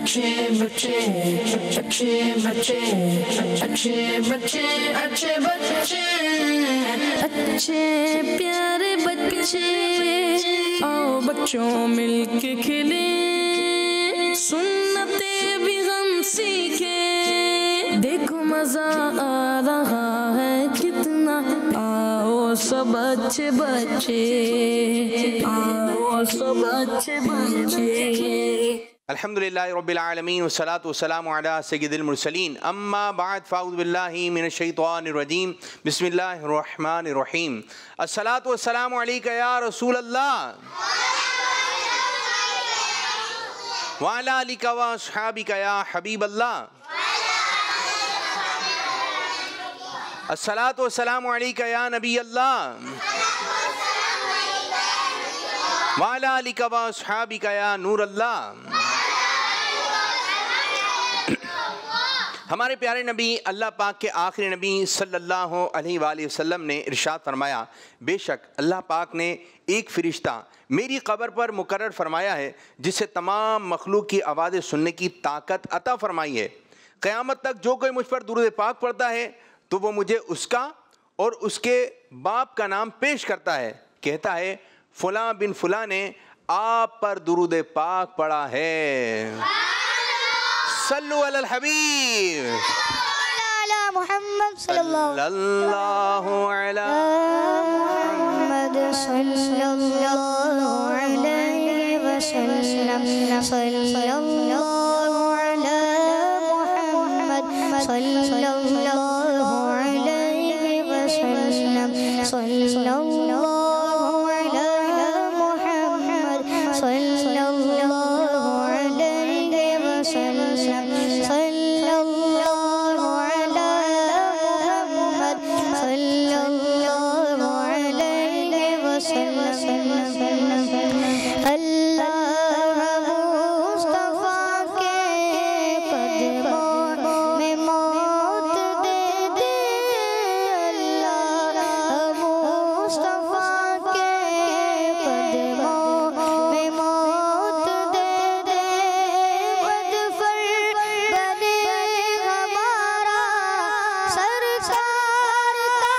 अच्छे बच्चे अच्छे बच्चे अच्छे बच्चे अच्छे बच्चे अच्छे प्यारे बच्चे आओ बच्चों मिलके खेले सुन्नते भी हम सीखे देखो मजा आ रहा है कितना आओ सब अच्छे बच्चे आओ सब अच्छे बच्चे। अल्हम्दुलिल्लाहि रब्बिल आलमीन वस्सलातु वस्सलामु अला सय्यिदिल मुरसलीन अम्मा बाद फ़अऊज़ु बिल्लाहि मिनश शैतानिर रजीम बिस्मिल्लाहिर रहमानिर रहीम अस्सलातु वस्सलामु अलैका या रसूल अल्लाह व अला आलिका व अस्हाबिका या हबीब अल्लाह अस्सलातु वस्सलामु अलैका या नबी अल्लाह व अला आलिका व अस्हाबिका या नूर अल्लाह। हमारे प्यारे नबी अल्लाह पाक के आखिरी नबी सल्लल्लाहु अलैहि वसल्लम ने इरशाद फरमाया, बेशक अल्लाह पाक ने एक फ़रिश्ता मेरी क़ब्र पर मुकर्रर फरमाया है जिससे तमाम मखलूक की आवाज़ें सुनने की ताकत अता फरमाई है। क़यामत तक जो कोई मुझ पर दुरूद पाक पढ़ता है तो वो मुझे उसका और उसके बाप का नाम पेश करता है, कहता है फ़लाँ बिन फ़लाँ ने आप पर दुरूद पाक पढ़ा है। सल्लु अलल हबीब अला मुहम्मद सल्लल्लाहु अला मुहम्मद सल्लल्लाहु अलैहि वसल्लम सल्लल्लाहु अला मुहम्मद सल्लल्लाहु अलैहि वसल्लम सल्लल्लाहु अला मुहम्मद सल्लल्लाहु अलैहि वसल्लम सल्लल्लाहु अला मुहम्मद सल्लल्लाहु अलैहि वसल्लम। अल्लाह मुस्तफा के कदमों में मौत दे दे, अल्लाह मुस्तफा के कदमों में मौत दे दे, मदफर बने हमारा सरकार का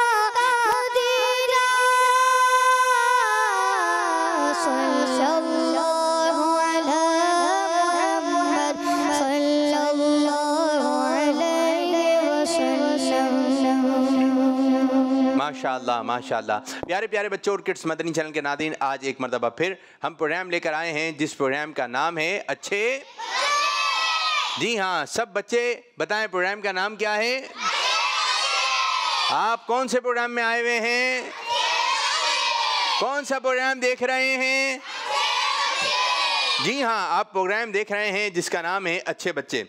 मदीना। सल्लल्लाहु अला मुहम्मद सल्लल्लाहु अलैहि वसल्लम। माशाअल्लाह माशाअल्लाह। प्यारे प्यारे बच्चों और किड्स मदनी चैनल के नादीन, आज एक मरतबा फिर हम प्रोग्राम लेकर आए हैं जिस प्रोग्राम का नाम है अच्छे। जी हाँ, सब बच्चे बताएं प्रोग्राम का नाम क्या है। आप कौन से प्रोग्राम में आए हुए हैं, कौन सा प्रोग्राम देख रहे हैं। जी हाँ, आप प्रोग्राम देख रहे हैं जिसका नाम है अच्छे बच्चे।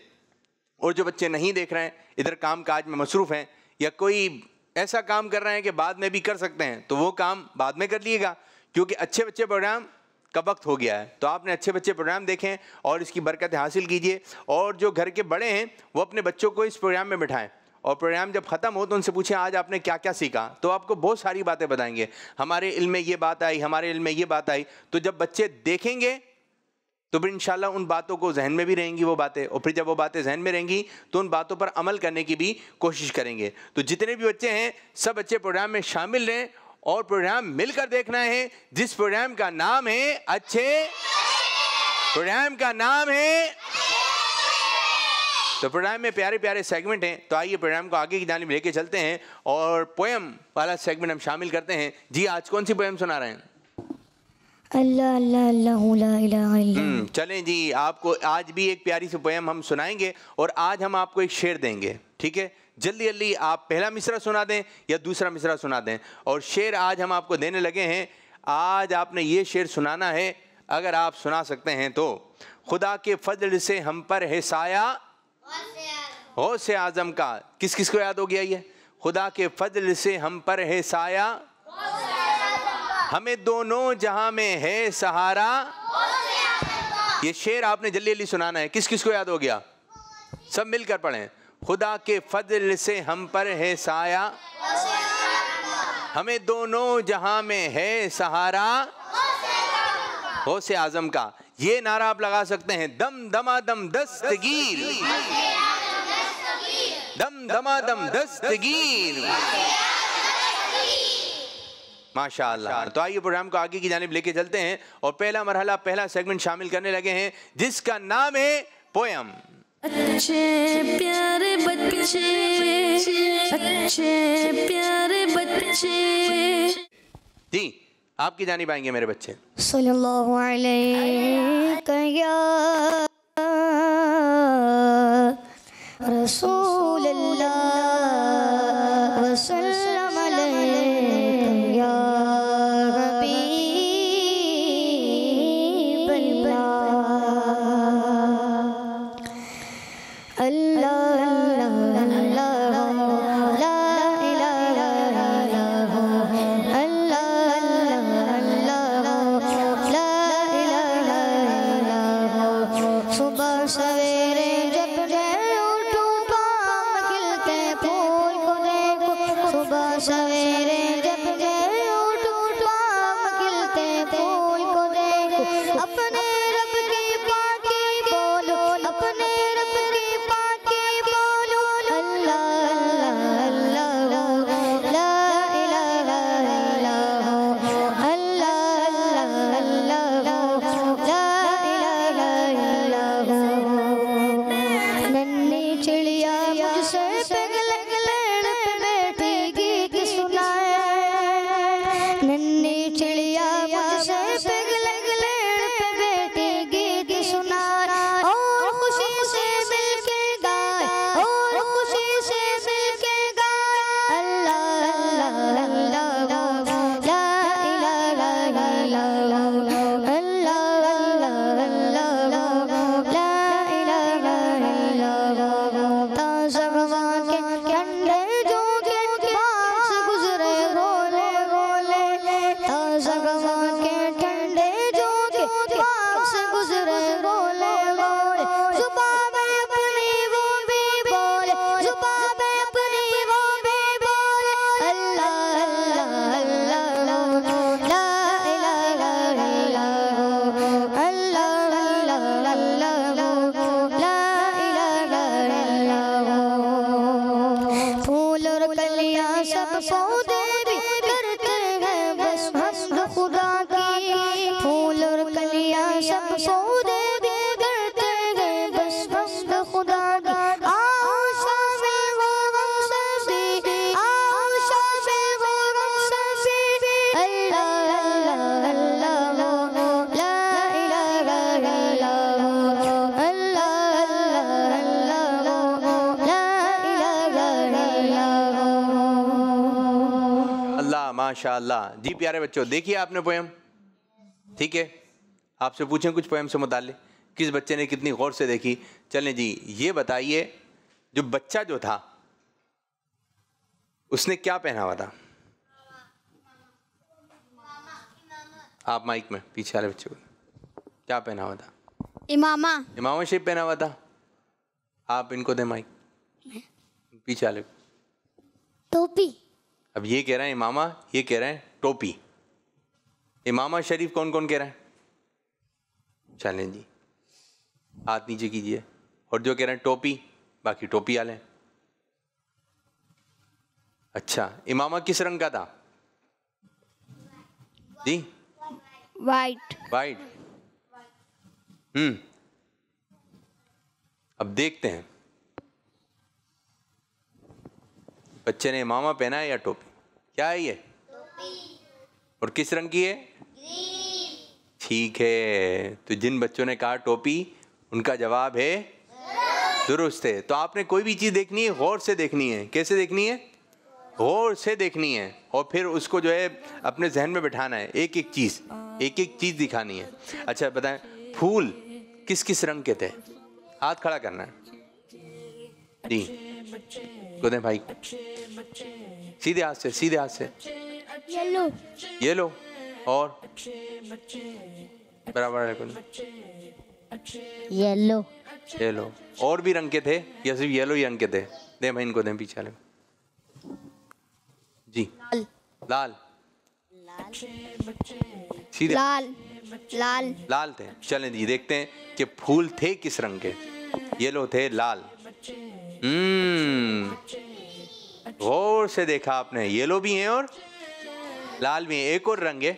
और जो बच्चे नहीं देख रहे हैं, इधर काम काज में मसरूफ़ हैं या कोई ऐसा काम कर रहे हैं कि बाद में भी कर सकते हैं, तो वो काम बाद में कर लिएगा, क्योंकि अच्छे बच्चे प्रोग्राम का वक्त हो गया है। तो आपने अच्छे बच्चे प्रोग्राम देखें और इसकी बरकत हासिल कीजिए। और जो घर के बड़े हैं वो अपने बच्चों को इस प्रोग्राम में बिठाएं और प्रोग्राम जब ख़त्म हो तो उनसे पूछें आज आपने क्या क्या सीखा, तो आपको बहुत सारी बातें बताएंगे। हमारे इल्म में ये बात आई, हमारे इल्म में ये बात आई। तो जब बच्चे देखेंगे तो फिर इंशाल्लाह उन बातों को जहन में भी रहेंगी वो बातें, और फिर जब वो बातें जहन में रहेंगी तो उन बातों पर अमल करने की भी कोशिश करेंगे। तो जितने भी बच्चे हैं सब बच्चे प्रोग्राम में शामिल रहें और प्रोग्राम मिलकर देखना है जिस प्रोग्राम का नाम है अच्छे। प्रोग्राम का नाम है तो प्रोग्राम में प्यारे प्यारे सेगमेंट हैं। तो आइए प्रोग्राम को आगे की जानिब लेके चलते हैं और पोएम वाला सेगमेंट हम शामिल करते हैं। जी आज कौन सी पोएम सुना रहे हैं। अल्लाह अल्लाह अल्लाह ला इलाहा इल्लल्लाह। चलें जी, आपको आज भी एक प्यारी सी पोएम हम सुनाएंगे और आज हम आपको एक शेर देंगे, ठीक है। जल्दी जल्दी आप पहला मिसरा सुना दें या दूसरा मिसरा सुना दें। और शेर आज हम आपको देने लगे हैं। आज आपने ये शेर सुनाना है, अगर आप सुना सकते हैं तो। खुदा के फजल से हम पर है साया गौसे आज़म का। किस किस को याद हो गया ये। खुदा के फजल से हम पर है साया, हमें दोनों जहां में है सहारा। ये शेर आपने जल्दी जल्दी सुनाना है। किस किस को याद हो गया, सब मिलकर पढ़ें। खुदा के फजल से हम पर है साया, हमें दोनों जहां में है सहारा गौसे आज़म का। ये नारा आप लगा सकते हैं, दम दमादम दस्तगीर, दम दमादम दस्तगीर। माशाअल्लाह। तो आइए प्रोग्राम को आगे की जानिब लेके चलते हैं और पहला मरहला, पहला सेगमेंट शामिल करने लगे हैं जिसका नाम है पोयम। अच्छे प्यारे बच्चे, अच्छे प्यारे बच्चे। जी आपकी जानिब आएंगे मेरे बच्चे। सल्लल्लाहु अलैहि या रसूलल्लाह वसल्लम अलैहि या हबीबल्लाह। अल्लाह सवेरे जब मैं उठूं पाँव खिलते फूल को देखो, सुबह सवेरे जब मैं उठूं पाँव खिलते फूल को देखो, अपने रब की पाकी बोलो, अपने रब की पाकी बोलो, अल्लाह अल्लाह अल्लाह ला इलाहा इल्लल्लाह, अल्लाह अल्लाह अल्लाह ला इलाहा इल्लल्लाह। नन्ही चिड़िया मुझसे पेड़ पे बैठी गीत सुनाए, नन्ही चिड़िया मुझसे पेड़ पे बैठी गीत सुनाए, और खुशी से मिलके गाए, और खुशी से मिलके गाए, अल्लाह अल्लाह अल्लाह ला इलाहा इल्लल्लाह, अल्लाह अल्लाह अल्लाह ला इलाहा इल्लल्लाह। ताज़ा हवा के ठंडे झोंके पास से गुजरे गोले गोले, ताज़ा हवा के ठंडे झोंके पास से गुजरे गोले गोले, जुबां में अपनी वो भी बोले, जुबां में अपनी वो भी बोले, अल्लाह अल्लाह अल्लाह ला इलाहा इल्लल्लाह, अल्लाह अल्लाह अल्लाह ला इलाहा इल्लल्लाह। फूल और कलियां सब पौधे भी करते हैं बस हम्द खुदा की, फूल और कलियां सब पौधे भी करते हैं बस हम्द खुदा की। आओ शामे वो हम सभी, आओ शामे वो हम सभी, अल्लाह अल्लाह अल्लाह ला इलाहा इल्लल्लाह, अल्लाह अल्लाह अल्लाह ला इलाहा इल्लल्लाह। अल्लाह माशाअल्लाह। जी प्यारे बच्चों, देखिए आपने पोयम, ठीक है, आपसे पूछें कुछ पोयम से मुताल्लिक, किस बच्चे ने कितनी गौर से देखी। चलें जी, ये बताइए जो बच्चा जो था उसने क्या पहना हुआ था? आप माइक में पीछे वाले बच्चे को, क्या पहना हुआ था? इमामा। इमामा शेप पहना हुआ था। आप इनको दें माइक, पीछे वाले। टोपी। अब ये कह रहे हैं इमामा, ये कह रहे हैं टोपी। इमामा शरीफ कौन कौन कह रहा है? चलें जी, हाथ नीचे कीजिए। और जो कह रहे हैं टोपी, बाकी टोपी वाले। अच्छा, इमामा किस रंग का था जी? वाइट। वाइट। अब देखते हैं बच्चे ने इमामा पहना है या टोपी? क्या है ये? टोपी। और किस रंग की है? ठीक है, तो जिन बच्चों ने कहा टोपी, उनका जवाब है दुरुस्त है। तो आपने कोई भी चीज देखनी है गौर से देखनी है। कैसे देखनी है? गौर से देखनी है, और फिर उसको जो है अपने जहन में बिठाना है, एक एक चीज दिखानी है। अच्छा बताएं, फूल किस किस रंग के थे? हाथ खड़ा करना है जी, गोदे भाई, सीधे हाथ से, सीधे हाथ से। येलो। येलो। और बराबर है, येलो। येलो। और भी रंग के थे या सिर्फ येलो ही रंग के थे? दे भाई इनको, दे पीछे वाले जी। लाल। सीधे। लाल। लाल। लाल थे। चलें जी देखते हैं कि फूल थे किस रंग के। येलो थे, लाल। गौर से देखा आपने, येलो भी हैं और लाल भी हैं। एक और रंग है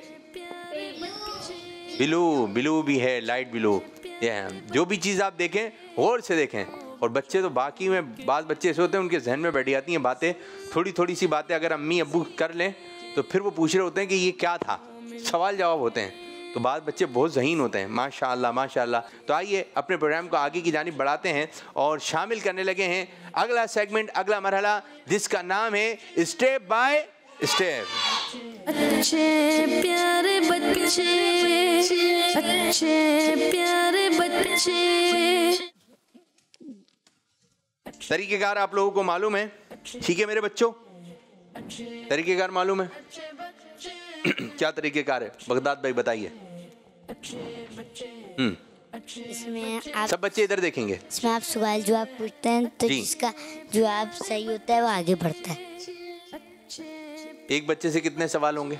ब्लू, ब्लू भी है, लाइट ब्लू। ये जो भी चीज़ आप देखें गौर से देखें। और बच्चे तो बाकी में बात बच्चे ऐसे होते हैं उनके जहन में बैठ जाती हैं बातें, थोड़ी थोड़ी सी बातें अगर अम्मी अब्बू कर लें तो फिर वो पूछ रहे होते हैं कि ये क्या था, सवाल जवाब होते हैं। तो बाद बच्चे बहुत ज़हीन होते हैं। माशाअल्लाह माशाअल्लाह। तो आइए अपने प्रोग्राम को आगे की जानिब बढ़ाते हैं और शामिल करने लगे हैं अगला सेगमेंट, अगला मरहला, जिसका नाम है स्टेप बाय स्टेप। अच्छे प्यारे बच्चे, अच्छे प्यारे बच्चे। तरीक़ेकार आप लोगों को मालूम है, ठीक है मेरे बच्चों? तरीक़ेकार मालूम है? क्या तरीक़ेकार है? बगदाद भाई बताइए। इसमें आप सब बच्चे इधर देखेंगे। इसमें आप सवाल जवाब पूछते हैं तो जी। जिसका जवाब सही होता है वो आगे बढ़ता है। एक बच्चे से कितने सवाल होंगे?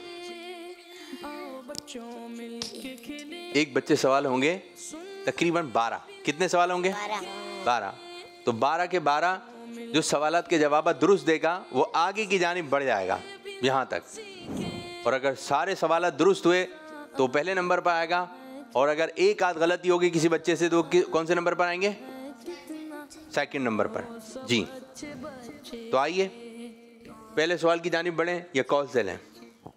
एक बच्चे सवाल होंगे तकरीबन 12। कितने सवाल होंगे? 12। तो 12 के 12 जो सवालात के जवाब दुरुस्त देगा वो आगे की जानिब बढ़ जाएगा यहाँ तक। और अगर सारे सवालात दुरुस्त हुए तो पहले नंबर पर आएगा, और अगर एक आध गलती होगी किसी बच्चे से तो कौन से नंबर पर आएंगे? सेकंड नंबर पर। जी तो आइए पहले सवाल की जानिब बढ़ें या कॉल्स ले लें?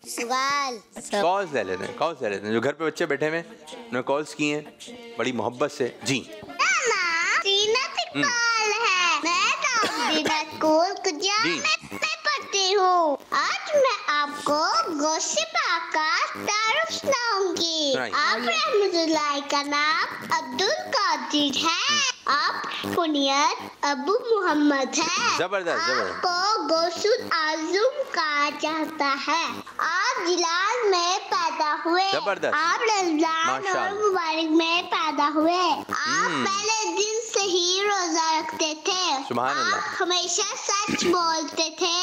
सवाल कॉल्स ले लेते हैं, कॉल्स ले लेते हैं। जो घर पे बच्चे बैठे हुए उन्होंने कॉल्स किए हैं बड़ी मोहब्बत से। जी पढ़ती हूँ। आज मैं आपको गॉसिप का तारुफ सुनाऊंगी। आप रहमतुल्लाह का नाम अब्दुल कादिर है। आप कुनियत अबू मोहम्मद है। जबरदस्त जबरदस्त। आपको गौसुल आजम कहा जाता है। आप जिलाल में पैदा हुए। जबरदस्त। आप रमजान और मुबारक में पैदा हुए। आप पहले दिन से ही रोजा रखते थे। सुभान अल्लाह। आप हमेशा सच बोलते थे।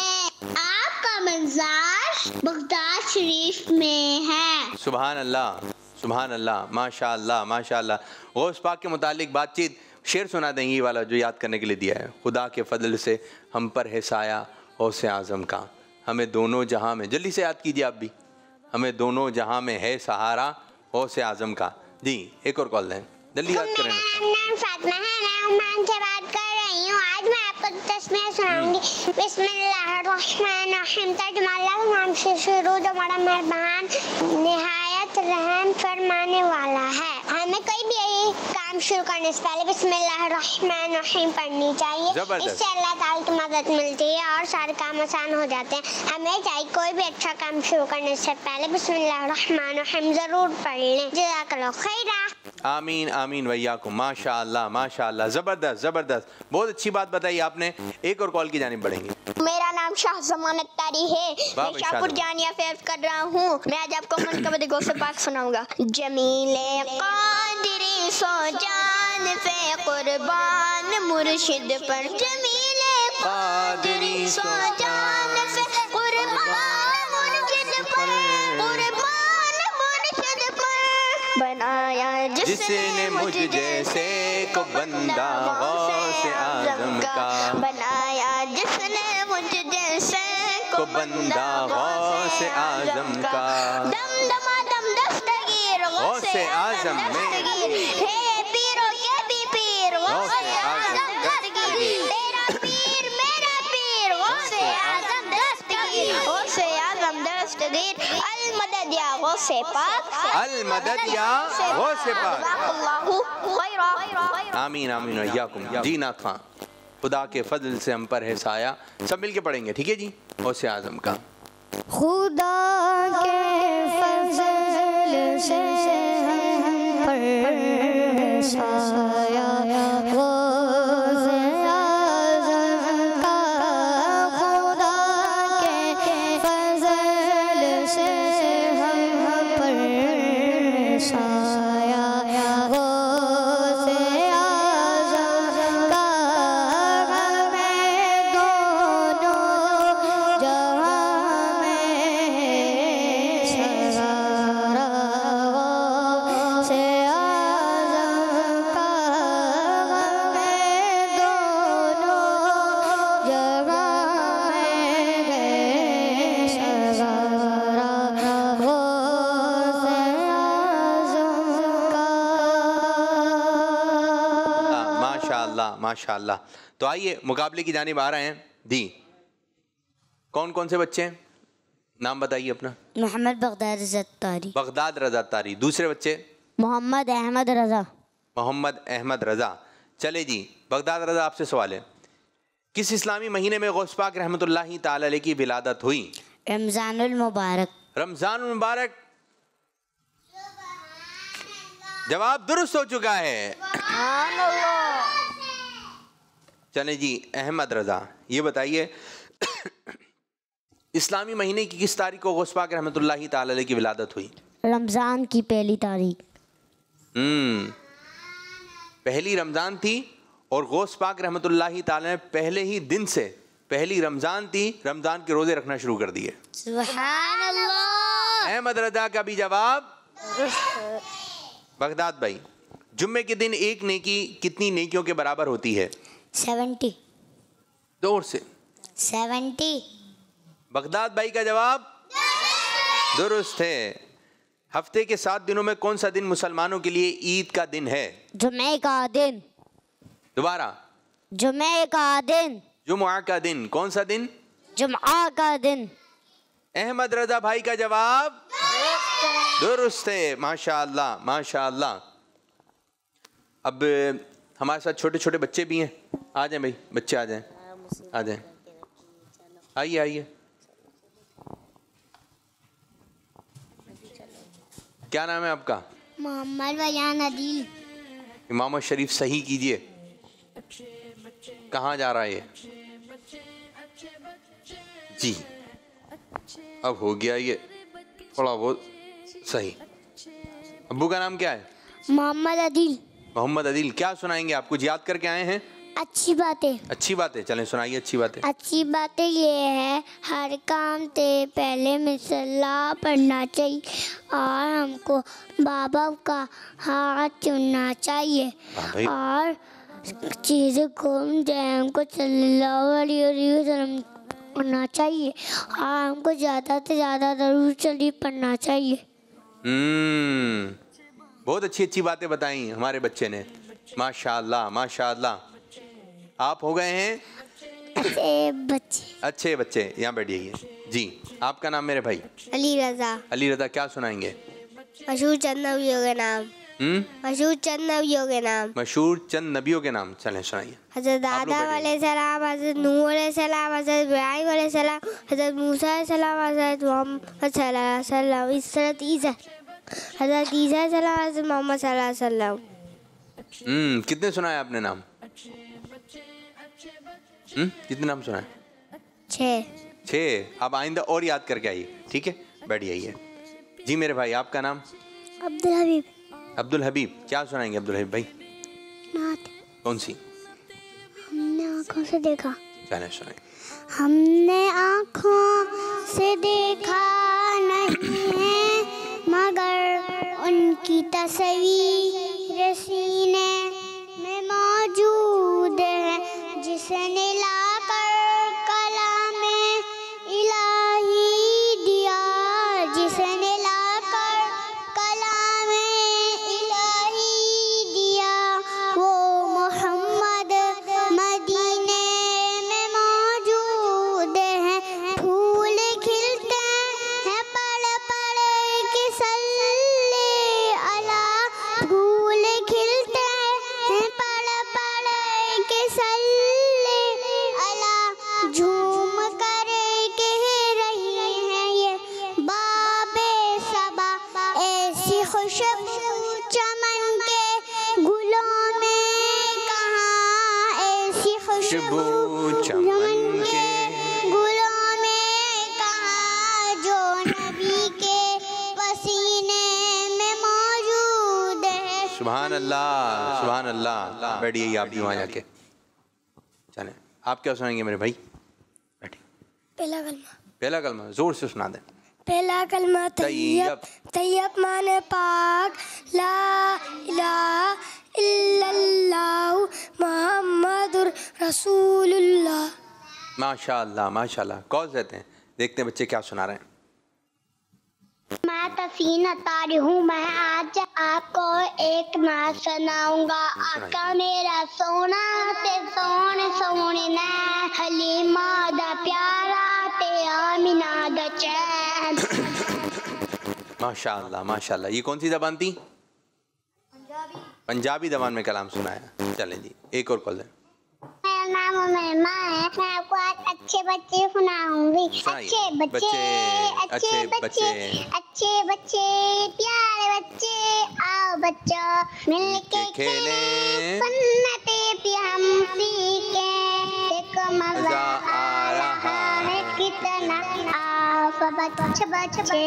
आपका मज़ार बगदाद शरीफ में है। सुभान अल्लाह सुभान अल्लाह माशाअल्लाह माशाअल्लाह। गौस पाक के मुतालिक बातचीत शेर सुना देंगे ये वाला जो याद करने के लिए दिया है। खुदा के फजल से हम पर है साया गौसे आज़म का, हमें दोनों जहां में, जल्दी से याद कीजिए आप भी, हमें दोनों जहां में है सहारा गौसे आज़म का। जी एक और कॉल दें, जल्दी याद करें। नाम फातिमा है, मैं ओमान से बात कर रही हूँ। आज मैं आपको तस्बीह सुनाऊंगी। बिस्मिल्लाहिर्रहमानिर्रहीम। तर्जुमा अल्लाह के नाम से शुरू जो बड़ा मेहरबान निहायत रहम फरमाने वाला है। हमें कोई भी काम शुरू करने से पहले बिस्मिल्लाहिर्रहमानिर्रहीम पढ़नी चाहिए। इससे अल्लाह ताला की मदद मिलती है और सारे काम आसान हो जाते हैं। हमें चाहिए कोई भी अच्छा काम शुरू करने से पहले बिस्मिल्लाहिर्रहमानिर्रहीम जरूर पढ़ लें। जज़ाकल्लाह खैरा। आमीन आमीन वैयाकुम। माशाअल्लाह माशाअल्लाह। ज़बरदस्त ज़बरदस्त, बहुत अच्छी बात बताई आपने। एक और कॉल की जानिब बढ़ेंगे। मेरा नाम शाह जमान अख्तारी है। मैं शाहपुर जानिया फेफ कर रहा हूँ। मैं आज आपको मनकबत गौसे पाक सुनाऊंगा। जमीले कादिरी सो जान पे कुर्बान मुर्शिद पर। जमीले कादिरी सो जान पे कुर्बान मुर्शिद पर। कुर्बान मुर्शिद पर बनाया जिसने मुझ जैसे को बंदा गौसे आज़म का। बनाया जिसने मुझ जैसे को बंदा गौसे आज़म का। दम दमा दम दस्तगीर गौसे आज़म में हे पीरों के भी पीर गौसे आज़म दस्तगीर। तेरा पीर मेरा पीर गौसे आज़म दस्तगीर। गौसे आज़म दस्तगीर। अल मदद या गौसे पाक। अल मदद या गौसे पाक। अल्लाहु खैरा। आमीन आमीन वैयाकुम। जी नाथ खां, खुदा के फजल से हम पर है साया। सब मिलके पढ़ेंगे, ठीक है जी? गौसे आज़म का। खुदा के फजल से हम पर साया गौसे आज़म का। खुदा के फजल से हम पर साया गौसे आज़म का। हमें दोनों जहां में सहारा माशाअल्लाह माशाअल्लाह। तो आइए मुकाबले की जानिब आ रहे हैं जी। कौन कौन से बच्चे हैं, नाम बताइए अपना। मोहम्मद बगदाद रज़ा तारी। बगदाद रज़ा तारी। दूसरे बच्चे? मोहम्मद अहमद रज़ा। मोहम्मद अहमद रज़ा। चले जी, बगदाद रज़ा आपसे सवाल है, किस इस्लामी महीने में गौस पाक रहमतुल्लाहि ताला अलैह की विलादत हुई? रमज़ानुल मुबारक। रमज़ानुल मुबारक। जवाब दुरुस्त हो चुका है। चले जी, अहमद रज़ा ये बताइए इस्लामी महीने की किस तारीख को गौस पाक रहमतुल्लाहि ताला अलैह की विलादत हुई? रमज़ान की पहली तारीख। पहली रमज़ान थी और गौस पाक रहमतुल्लाहि ताला ने पहले ही दिन से, पहली रमज़ान थी, रमज़ान के रोज़े रखना शुरू कर दिए। सुभान अल्लाह। अहमद रज़ा का भी जवाब। बगदाद भाई, जुम्मे के दिन एक नेकी कितनी नेकियों के बराबर होती है? 70। जोर से। 70। बगदाद भाई का जवाब दुरुस्त है। हफ्ते के 7 दिनों में कौन सा दिन मुसलमानों के लिए ईद का दिन है? जुमे का दिन। दोबारा। जुमे का दिन। जुम्आ का दिन। कौन सा दिन? जुम्आ का दिन। अहमद रज़ा भाई का जवाब दुरुस्त है। माशाअल्लाह माशाअल्लाह। अब हमारे साथ छोटे छोटे बच्चे भी हैं, आ जाएं भाई, बच्चे आ जाएं, आ जाएं, आइए आइए। क्या नाम है आपका? मोहम्मद बयान अदील। इमाम शरीफ सही कीजिए। कहाँ जा रहा है ये? जी, अब हो गया ये थोड़ा बहुत सही। अब्बू का नाम क्या है? मोहम्मद अदील। मोहम्मद अदील। क्या सुनाएंगे आप? कुछ याद करके आए हैं? अच्छी बातें। अच्छी बातें, चलें सुनाइए अच्छी बातें। अच्छी बातें ये है, हर काम से पहले मिसल्ला पढ़ना चाहिए और हमको बाबा का हाथ चुनना चाहिए और चीज़ें को हमको सल्लल्लाहु अलैहि वसल्लम पढ़ना चाहिए और हमको ज़्यादा से ज़्यादा दरूद शरीफ पढ़ना चाहिए। बहुत अच्छी अच्छी बातें बताई हमारे बच्चे ने, माशाअल्लाह माशाअल्लाह। आप हो गए हैं अच्छे बच्चे। यहाँ बैठिए जी। आपका नाम मेरे भाई? अली रज़ा। अली रज़ा, क्या सुनाएंगे? मशहूर चंद नबियों के नाम। मशहूर चंद नबियों के नाम। मशहूर चंद नबियों के नाम, चलें सुनाइए। हज़रत आदम अलैहिस्सलाम, हज़रत नूह अलैहिस्सलाम, हज़रत इब्राहीम अलैहिस्सलाम, हज़रत मूसा अलैहिस्सलाम, हज़रत मोहम्मद सल्लल्लाहु अलैहि वसल्लम, हज़रत ईसा, हज़रत ईसा अलैहिस्सलाम, हज़रत मोहम्मद सल्लल्लाहु अलैहि वसल्लम। कितने सुनाए आपने नाम? कितने नाम सुनाए? 6। अब आइंदा और याद करके आइए, ठीक है? बैठिए आइए जी। मेरे भाई, आपका नाम? अब्दुल हबीब। अब्दुल हबीब, क्या सुनाएंगे अब्दुल हबीब भाई? नात। कौन सी? हमने आँखों से देखा। चलें सुनाइए। हमने आँखों से देखा नहीं है मगर उनकी तस्वीर सीने में मौजूद है, जिसने लाकर कलामे इलाही दिया, जिसने लाकर कलामे इलाही दिया, वो मोहम्मद मदीने में मौजूद है। फूल खिलते हैं पड़ पड़ के सल्ले अला, फूल खिलते हैं पड़ पड़ के सल्ले अला, झूम कर कह रही हैं ये बाबे सबा, ऐसी खुशबू चमन के गुलों में कहाँ, ऐसी खुशबू चमन के गुलों में कहाँ, जो नबी के पसीने में मौजूद है। सुभान अल्लाह सुभान अल्लाह। बैठिए आप भी वहाँ जाके। चलें, आप क्या सुनाएंगे मेरे भाई? बैठिए। पहला कलमा। पहला कलमा जोर से सुना दें। पहला कलमा तैयब। तैयब माने पाक, ला इलाहा इल्लल्लाह मुहम्मदुर रसूलुल्लाह। माशाअल्लाह माशाअल्लाह। कौन रहते हैं? देखते हैं बच्चे क्या सुना रहे हैं। मैं तसीना तारी हूँ। मैं आज आपको एक नात सुनाऊंगा। आका मेरा सोना माशाअल्लाह माशाअल्लाह। ये कौन सी ज़बान थी? पंजाबी ज़बान में कलाम सुनाया। चलें जी, एक और कॉल है। मेरा नाम उमैमा है। मैं आपको आज अच्छे बच्चे सुनाऊंगी। अच्छे बच्चे, अच्छे बच्चे, अच्छे बच्चे, प्यारे बच्चे, आओ बच्चों मिलके खेलें, सुन्नते भी हम सीखें। देखो मजा आ रहा है कितना, आओ सब बच्चे बच्चे,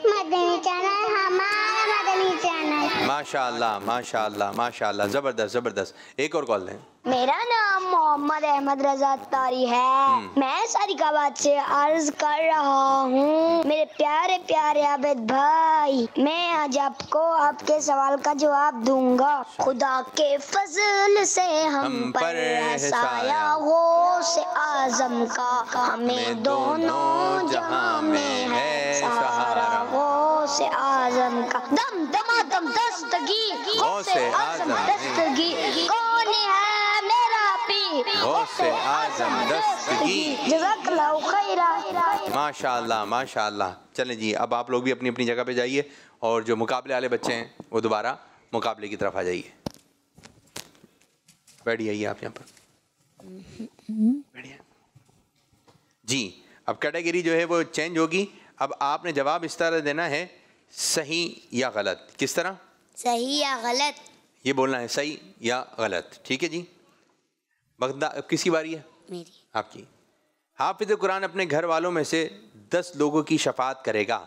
मदनी चैनल हमारा मदनी चैनल। माशाअल्लाह माशाअल्लाह माशाअल्लाह, ज़बरदस्त ज़बरदस्त। एक और कॉल है। मेरा नाम मोहम्मद अहमद रजा तारी है। मैं सादिकाबाद से अर्ज कर रहा हूँ। मेरे प्यारे प्यारे आबिद भाई, मैं आज आपको आपके सवाल का जवाब दूंगा। खुदा के फजल से हम पर है साया हो से आजम का, हमें दोनों जहां में है सहारा हो से आजम का। दम दमादम दस्तगी हो से आजम दस्तगी, कौन है मेरा पी हो से आजम दस्तगी। जज़ाकल्लाहु खैरा। माशाअल्लाह माशाअल्लाह। चलें जी, अब आप लोग भी अपनी अपनी जगह पे जाइए और जो मुकाबले वाले बच्चे हैं वो दोबारा मुकाबले की तरफ आ जाइए। बैठ जाइए आप यहाँ पर, बैठिए जी। अब कैटेगरी जो है वो चेंज होगी। अब आपने जवाब इस तरह देना है, सही या गलत। किस तरह? सही या गलत, ये बोलना है, सही या गलत। ठीक है जी। बगदाद किसकी बारी है? मेरी। आपकी। हाफिज कुरान अपने घर वालों में से 10 लोगों की शफात करेगा।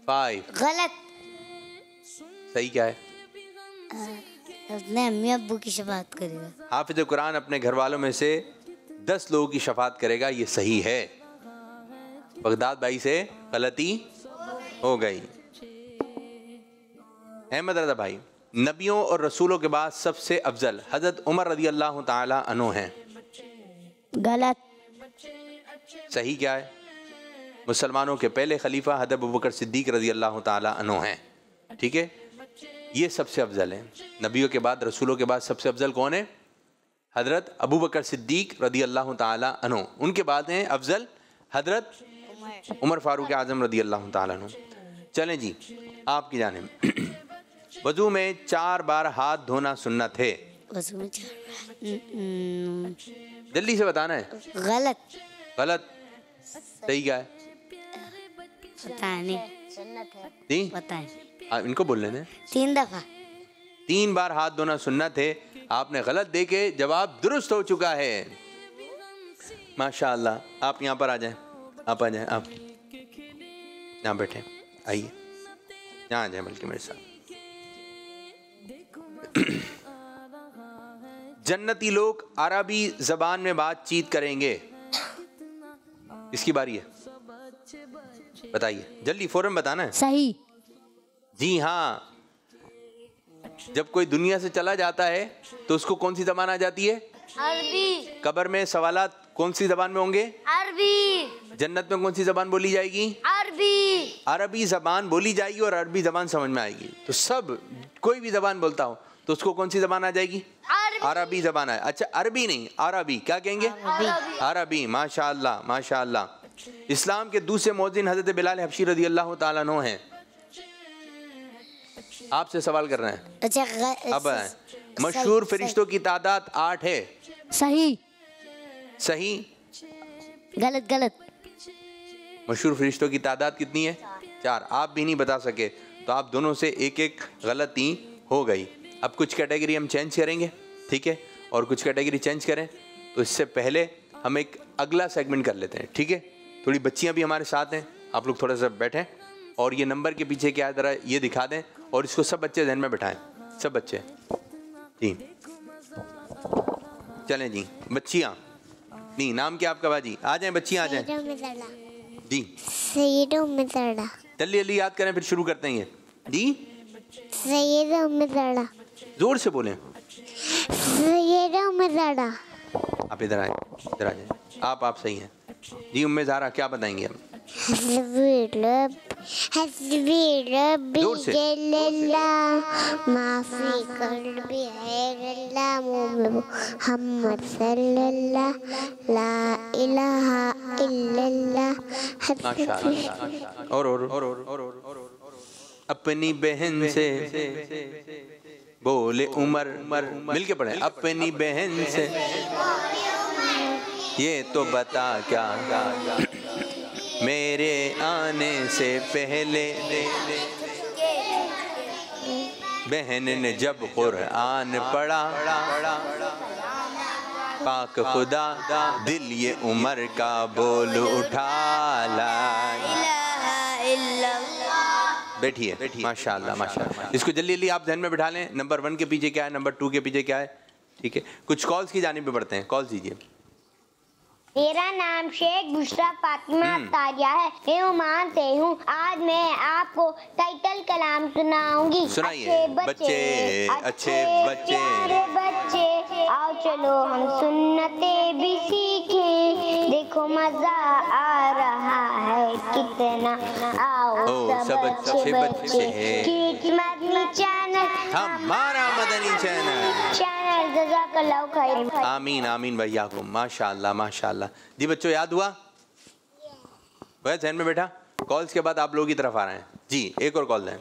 5। गलत। सही क्या है? अपने अम्मी अब्बू की शफात करेगा। हाफिज कुरान अपने घर वालों में से 10 लोगों की शफात करेगा, ये सही है। बगदाद भाई से गलती हो गई। अहमद रज़ा भाई, नबियों और रसूलों के बाद सबसे अफजल हज़रत उमर रज़ी अल्लाह ताला अन्हु हैं। गलत। सही क्या है? मुसलमानों के पहले खलीफा हज़रत अबू बकर सिद्दीक रज़ी अल्लाह ताला अन्हु हैं। ठीक है, ये सबसे अफजल है। नबियों के बाद रसूलों के बाद सबसे अफजल कौन है? हज़रत अबू बकर सिद्दीक रज़ी अल्लाह ताला अन्हु। उनके बाद हैं अफजल हज़रत उमर फारूक आज़म रज़ी अल्लाह ताला अन्हु। चलें जी, आपकी जानिब। वज़ू में 4 बार हाथ धोना सुन्नत है। वज़ू में जल्दी से बताना है। गलत। गलत। सही क्या है? पता नहीं। जी पता है। इनको बोल लेने। 3 दफा। 3 बार हाथ धोना सुन्नत है। आपने गलत दे के जवाब दुरुस्त हो चुका है। माशाअल्लाह। आप यहाँ पर आ जाएं। आप आ जाएं। आप यहाँ बैठे, आइए यहाँ आ जाएं, बल्कि मेरे साथ। जन्नती लोग अरबी जबान में बातचीत करेंगे। इसकी बारी है, बताइए जल्दी, फौरन बताना है। सही। जी हाँ, जब कोई दुनिया से चला जाता है तो उसको कौन सी जबान आ जाती है? अरबी। कब्र में सवालात कौन सी जबान में होंगे? अरबी। जन्नत में कौन सी जबान बोली जाएगी? अरबी। अरबी जबान बोली जाएगी और अरबी जबान समझ में आएगी। तो सब कोई भी जबान बोलता हो तो उसको कौन सी जबान आ जाएगी? अरबी जबान है। अच्छा, अरबी नहीं, अरबी। क्या कहेंगे? अरबी। माशाअल्लाह माशाअल्लाह। इस्लाम के दूसरे मौज़िन हज़रत बिलाल हबशी रज़ी अल्लाह ताला अन्हु हैं। आपसे सवाल कर रहे हैं। अच्छा, अब मशहूर फरिश्तों की तादाद 8 है। सही। सही। गलत। गलत। मशहूर फरिश्तों की तादाद कितनी है? 4। आप भी नहीं बता सके तो आप दोनों से एक एक गलती हो गई। अब कुछ कैटेगरी हम चेंज करेंगे, ठीक है, और कुछ कैटेगरी चेंज करें तो इससे पहले हम एक अगला सेगमेंट कर लेते हैं। ठीक है, थोड़ी बच्चियां भी हमारे साथ हैं, आप लोग थोड़ा सा बैठें और ये नंबर के पीछे क्या है ज़रा ये दिखा दें और इसको सब बच्चे ध्यान में बैठाएं। सब बच्चे जी, चलें जी। बच्चियाँ नहीं, नाम क्या आपका बाजी? आ जाएं बच्चियाँ, आ जाएं जी। सैयद उम्मे ज़रदा। जल्दी जल्दी याद करें, फिर शुरू करते हैं। ये जी, सैयद उम्मे ज़रदा। जोर से बोलें। सैयद उम्मे ज़रदा। आप इधर आए, आप सही हैं जी। उम्मे ज़ारा क्या बताएंगे हम? हस्बी रब्बी जोर से। जल्लल्लाह माफी कर भी है अल्लाह मोहम्मद सल्लल्लाह ला इलाहा इल्लल्लाह। माशाअल्लाह। और अपनी बहन से बोले उमर, मिलके पढ़े, अपनी बहन से ये तो बता क्या मेरे आने से पहले बहन ने जब कुरान पढ़ा, पाक खुदा दिल ये उमर का बोल उठा, ला इलाहा इल्लल्लाह। बैठिए, माशाअल्लाह माशाअल्लाह। इसको जल्दी जल्दी आप ध्यान में बिठा लें। नंबर 1 के पीछे क्या है, नंबर 2 के पीछे क्या है, ठीक है। कुछ कॉल्स की जानिब पे बढ़ते हैं। कॉल कीजिए। मेरा नाम शेख बुशरा फातिमा अख्तारिया है। मैं ओमान से हूँ। आज मैं आपको टाइटल कलाम सुनाऊंगी। सुनाइए। बच्चे अच्छे बच्चे, प्यारे बच्चे, आओ चलो हम सुन्नते भी सीखें, देखो मजा आ रहा है कितना, आओ सब अच्छे बच्चे। किड्स मदनी चैनल, हमारा मदनी चैनल। जज़ाकल्लाहु खैर। आमीन आमीन भैया को। माशाअल्लाह माशाअल्लाह। जी बच्चों, याद हुआ? वह ध्यान में बैठा। कॉल्स के बाद आप लोगों की तरफ आ रहे हैं। जी एक और कॉल दें।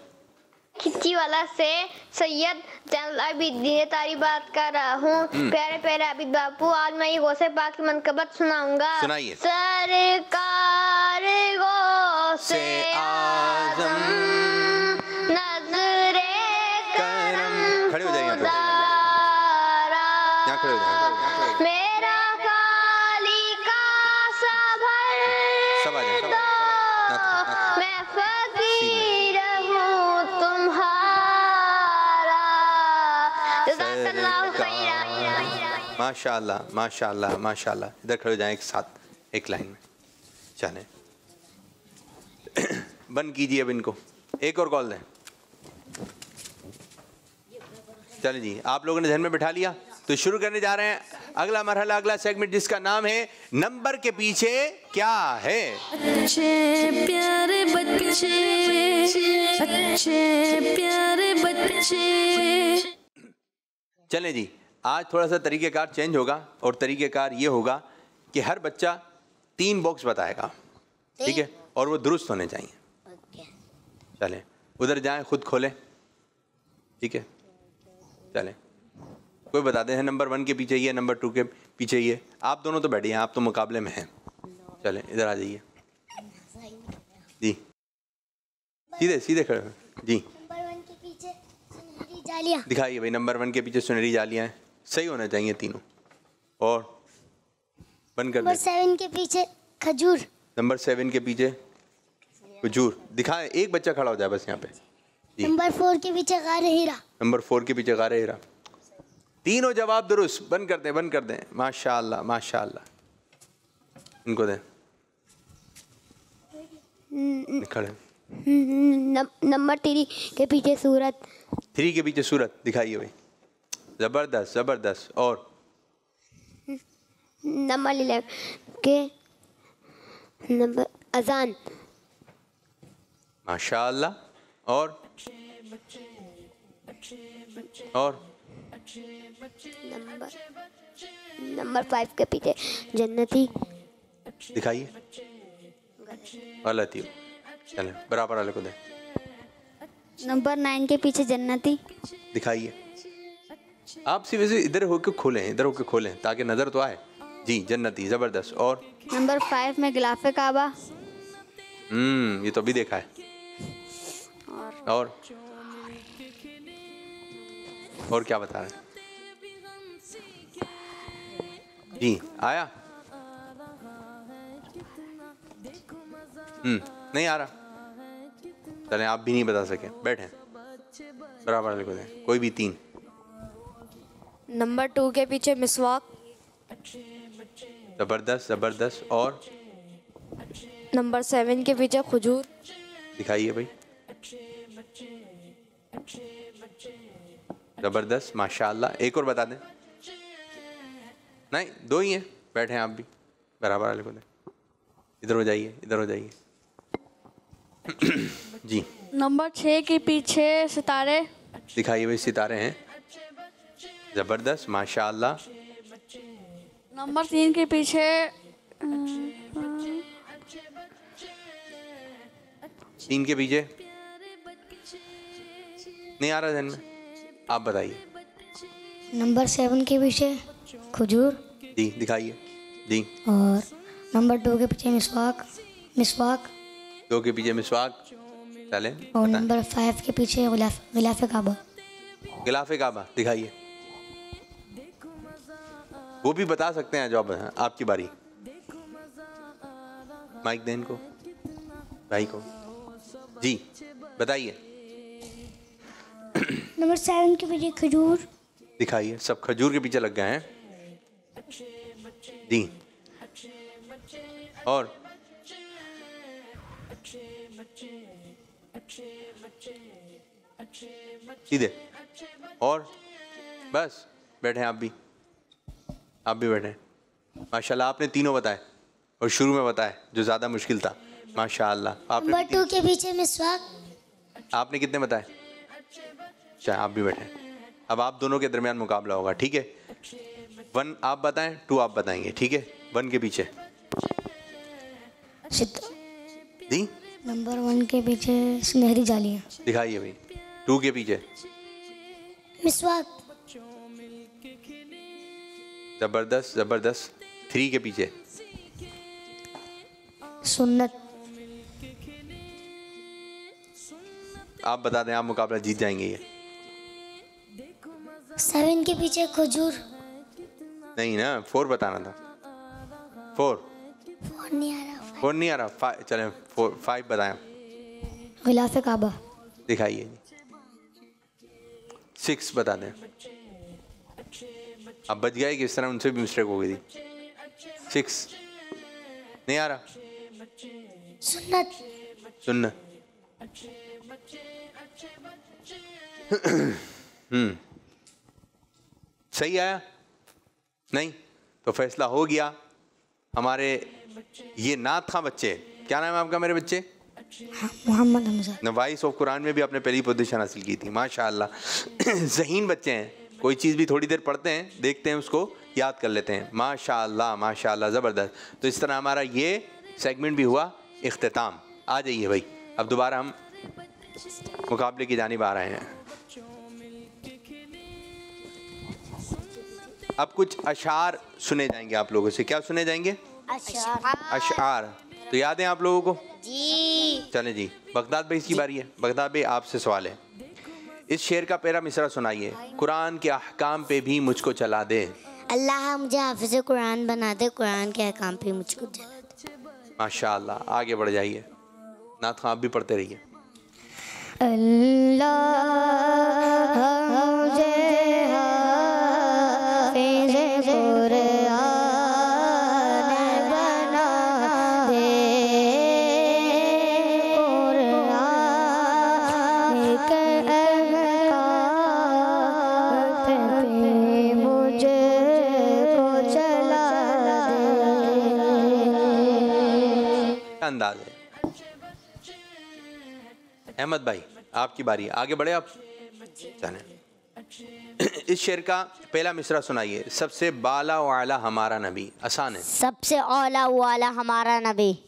खिच्ची वाला से सैयद जैनुल आबिदीन तारी बात कर रहा हूँ। प्यारे प्यारे आबिद बापू, आज मैं ये गौसे पाक की मनकबत सुनाऊंगा। सुनाइए। सरकार गौसे आज़म नज़रे करम, खड़े हो जाइए यहाँ पे। यहाँ खड़े हो जाइए। मेरा खाली का सब आ जाए, सब आ सबर दो, मैं फकीर हूँ तुम्हारा। जज़ाकल्लाहु खैरा। माशाअल्लाह माशाअल्लाह माशाअल्लाह। इधर खड़े हो जाएं एक साथ, एक लाइन में। चलें, बंद कीजिए अब इनको। एक और कॉल दें। चलें जी, आप लोगों ने ध्यान में बिठा लिया तो शुरू करने जा रहे हैं अगला मरहला, अगला सेगमेंट, जिसका नाम है नंबर के पीछे क्या है। अच्छे प्यारे बच्चे, अच्छे प्यारे बच्चे। चलें जी, आज थोड़ा सा तरीक़ेकार चेंज होगा और तरीक़ेकार ये होगा कि हर बच्चा 3 बॉक्स बताएगा, ठीक है, और वो दुरुस्त होने चाहिए। चलें, उधर जाएं, खुद खोलें, ठीक है। चलें, कोई बताते हैं नंबर 1 के पीछे ये, नंबर 2 के पीछे ये। आप दोनों तो बैठिए, आप तो मुकाबले में हैं। चलें, इधर आ जाइए जी, सीधे सीधे खड़े जी। नंबर 1 के पीछे सुनहरी जालियां दिखाइए भाई। नंबर 1 के पीछे सुनहरी जालियां हैं, सही होना चाहिए तीनों। और बंद कर नंबर दें। 7 के पीछे खजूर। नंबर 7 के पीछे खजूर दिखाएं। एक बच्चा खड़ा हो जाए बस यहाँ पे जी। नंबर 4 के पीछे गारे हीरा। नंबर 4 के पीछे गारे हीरा। तीनों जवाब दुरुस्त। बंद कर दें, बंद कर दें। माशाअल्लाह माशाअल्लाह। इनको दें, खड़े। नंबर 3 के पीछे सूरत। 3 के पीछे सूरत दिखाइए भाई। जबरदस्त जबरदस्त। और नंबर 11 के नंबर अजान। माशाअल्लाह। और नंबर 5 के पीछे जन्नती। दिखाइए। गलती हो, चलें बराबर वाले को दें। नंबर 9 के पीछे जन्नती। दिखाइए। आप सिर्फ वैसे इधर होके खोलें, इधर होके खोलें ताकि नज़र तो आए जी। जन्नती, ज़बरदस्त। और नंबर 5 में गिलाफे काबा। ये तो अभी देखा है। और क्या बता रहे हैं जी? आया? नहीं आ रहा। चलें, आप भी नहीं बता सके, बैठे बराबर वाले को दें। कोई भी 3। नंबर 2 के पीछे मिसवाक। ज़बरदस्त ज़बरदस्त। और नंबर 7 के पीछे खजूर। दिखाइए भाई। ज़बरदस्त माशाअल्लाह। एक और बता दें। नहीं, 2 ही हैं। बैठे हैं आप भी, बराबर वाले को दें। इधर हो जाइए, इधर हो जाइए। जी नंबर 6 के पीछे सितारे। दिखाइए भाई, सितारे हैं, ज़बरदस्त, माशाअल्लाह। नंबर 3 के पीछे 3 के पीछे नहीं आ रहा ध्यान में, आप बताइए। नंबर 7 के पीछे खजूर। जी दिखाइए। जी और नंबर 2 के पीछे मिसवाक। 2 के पीछे मिसवाक, चले। और नंबर 5 के पीछे गिलाफ काबा। गिलाफे काबा दिखाइए। वो भी बता सकते हैं जवाब, आपकी बारी। माइक दें इनको, भाई को। जी बताइए। नंबर 7 के पीछे खजूर। दिखाइए, सब खजूर के पीछे लग गए हैं। जी और सीधे और बस बैठे, आप भी बैठे। माशाल्लाह आपने तीनों बताए और शुरू में बताए जो ज़्यादा मुश्किल था। माशाल्लाह आपने नंबर 2 के पीछे मिसवाक। आपने कितने बताए? चाहे आप भी बैठे। अब आप दोनों के दरमियान मुकाबला होगा, ठीक है। 1 आप बताएं, 2 आप बताएंगे, ठीक है। 1 के पीछे जी। नंबर 1 के पीछे सुनहरी जालियां। दिखाइए भाई। 2 के पीछे मिसवाक। जबरदस्त जबरदस्त। 3 के पीछे सुन्नत। आप बता दें, आप मुकाबला जीत जाएंगे ये। 7 के पीछे खजूर। नहीं ना, 4 बताना था। 4 नहीं आ रहा। 4 नहीं आ रहा। 5 चलें, 5 बताएं। गिलाफ काबा। दिखाइए। 6 बता दें। अब बच गए कि इस तरह उनसे भी मिस्टेक हो गई थी। 6 नहीं आ रहा। सुन्नत। सही आया? नहीं तो फैसला हो गया। हमारे ये नात खां बच्चे, क्या नाम है आपका मेरे बच्चे? मोहम्मद हमजा। नवाइस ऑफ कुरान में भी आपने पहली पोजीशन हासिल की थी, माशाअल्लाह। ज़हीन बच्चे हैं, कोई चीज़ भी थोड़ी देर पढ़ते हैं, देखते हैं, उसको याद कर लेते हैं। माशाअल्लाह माशाअल्लाह, ज़बरदस्त। तो इस तरह हमारा ये सेगमेंट भी हुआ इख्तिताम। आ जाइए भाई, अब दोबारा हम मुकाबले की जानिब आ रहे हैं। अब कुछ अशार सुने जाएंगे आप लोगों से। क्या सुने जाएंगे? अशार। तो याद है आप लोगों को? जी। चले जी, बगदाद भाई की बारी है। बगदाद भाई आपसे सवाल है, इस शेर का पहला मिसरा सुनाइए। कुरान के अहकाम पे भी मुझको चला दे। अल्लाह मुझे हाफिज़ कुरान बना दे, कुरान के अहकाम पे मुझको चला दे। माशाअल्लाह, आगे बढ़ जाइए। नात खां आप भी पढ़ते रहिए। अल्लाह मुझे हाफिज़ कुरान बना दे, कुरान के अहकाम पे मुझको चला दे। अंदाज है। अहमद भाई आपकी बारी, आगे बढ़े आप। चलें, इस शेर का पहला मिसरा सुनाइए। सबसे बाला वाला हमारा नबी। आसान है। सबसे औला वाला हमारा नबी।